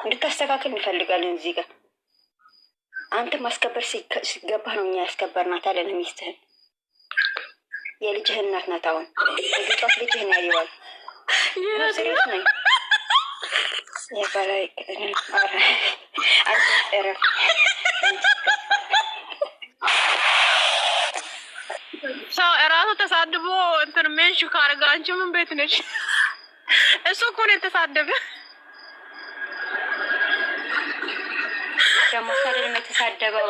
እንድታስተካክል እንፈልጋለን እዚህ ጋር። አንተ ማስከበር ሲገባ ነው እኛ ያስከበርናት አለን። ሚስትህን የልጅህን እናት ናት። አሁን የግጫት ልጅህን ያየዋል። ስሬት ነኝ የበላይ ሰው እራሱ ተሳድቦ እንትን ሜንሽ ካርጋ አንቺ ምን ቤት ነሽ? እሱ እኮ ነው የተሳደበ። ደግሞ ሳደም የተሳደበው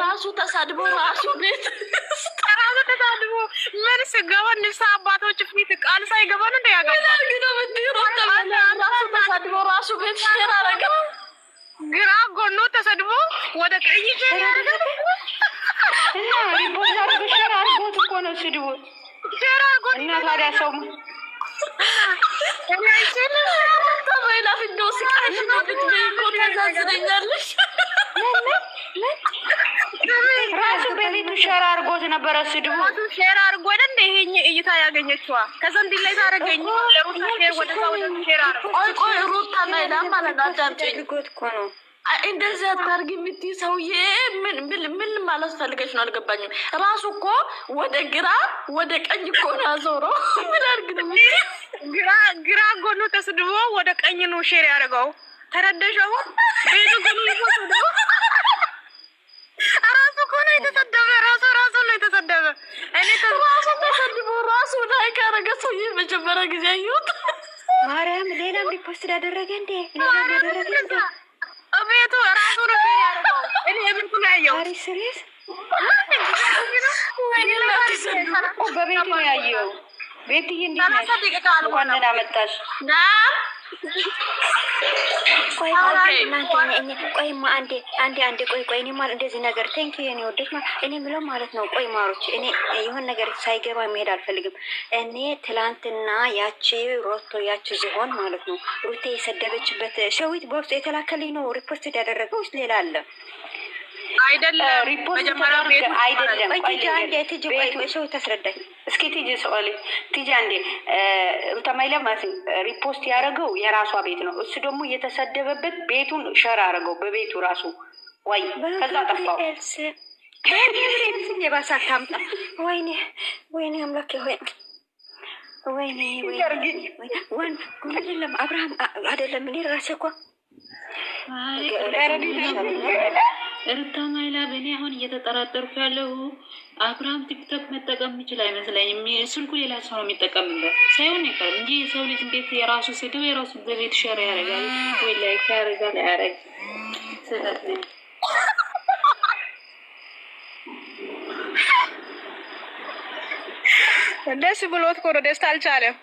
ራሱ ተሳድቦ ራሱ ቤት ራሱ ተሳድቦ ምን ስገባ ንሳ አባቶች ፊት ቃል ሳይገባ ነው ያገባ ራሱ ተሳድቦ ራሱ ቤት ሼር አረገ። ግራ ጎኖ ተሰድቦ ወደ ቀኝ ሼር አረገ እና ሪፖርት አድርጎ ሼር አድርጎት እኮ ነው ስድቡ ሼር አድርጎት እና ታዲያ ሰው ራሱ በቤቱ ሸራ አርጎት ነበረ ስድቡ። ሸራ አርጎ አይደል ይሄኝ እይታ ያገኘችዋ ከዘንድ ላይ ታረገኝ ለሩታ ሼር ወደ ሰው ሼር አርጎ ቆይ ሩታ ማይላ ማለት አዳምጪኝ እኮ ነው። እንደዚህ አታርጊ የምትይ ሰውዬ ምን ማለት ፈልገሽ ነው? አልገባኝም። ራሱ እኮ ወደ ግራ ወደ ቀኝ እኮ ነው ያዞረው። ምን አርግ ነው ግራ ጎኑ ተስድቦ ወደ ቀኝ ነው ሼር ያደረገው። ተረደሽው? ቤቱ ግን ይወሰደ ራሱ እኮ ነው የተሰደበ። ራሱ ነው የተሰደበ። እኔ ራሱ ተሰድቦ ራሱ ላይ ካረገ ሰውዬ መጀመሪያ ጊዜ አየሁት። ማርያም ሌላም ሪፖስት ያደረገ እንዴ? ሌላም ያደረገ እንዴ? ቤቱ ራሱ ነው ሼር ያደረገው። እኔ የምንኩ ነው ያየው። አሪ ሲሪየስ በቤቱ ነው ያየው። ቤትዬ እንዴት ነሽ? እንኳን ደህና መጣሽ። ቆይማ አንዴ ቆይ እኔ ማለት እንደዚህ ነገር ቴንኪ የኔ ወደሽ እኔ ምለው ማለት ነው። ቆይ ማሮች እኔ የሆነ ነገር ሳይገባ መሄድ አልፈልግም። እኔ ትላንትና ያቺ ሮቶ ያቺ ዝሆን ማለት ነው ሩቴ የሰደበችበት ሸዊት በውስጥ የተላከልኝ ነው ሪፖርት ያደረገው ውስጥ ሌላ አለ አይደለም። መጀመሪያ ቤቱ አይደለም። አንዴ ትጂ ቆይ ሰው ተስረዳኝ እስኪ ትጂ ሰዋሊ ትጂ አንዴ ተማይለ ማለት ሪፖስት ያደረገው የራሷ ቤት ነው። እሱ ደግሞ የተሰደበበት ቤቱን ሸር አደረገው በቤቱ ራሱ ወይ ከዛ ጠፋው የባሰ አታምጣ። ወይኔ አምላኬ ሆይ ወይኔ አይደለም አብርሃም አይደለም እኔ ራሴ እኮ ሩታ ማይላ በእኔ አሁን እየተጠራጠርኩ ያለው አብርሃም ቲክቶክ መጠቀም የሚችል አይመስለኝም። ስልኩ ሌላ ሰው ነው የሚጠቀምበት ሳይሆን አይቀርም እንጂ የሰው ልጅ እንዴት የራሱ ስድብ የራሱ በቤት ሸር ያደርጋል ወይ ላይክ ያደርጋል? ያደርግ ስህተት ነው። ደስ ብሎት እኮ ነው ደስታ አልቻለም።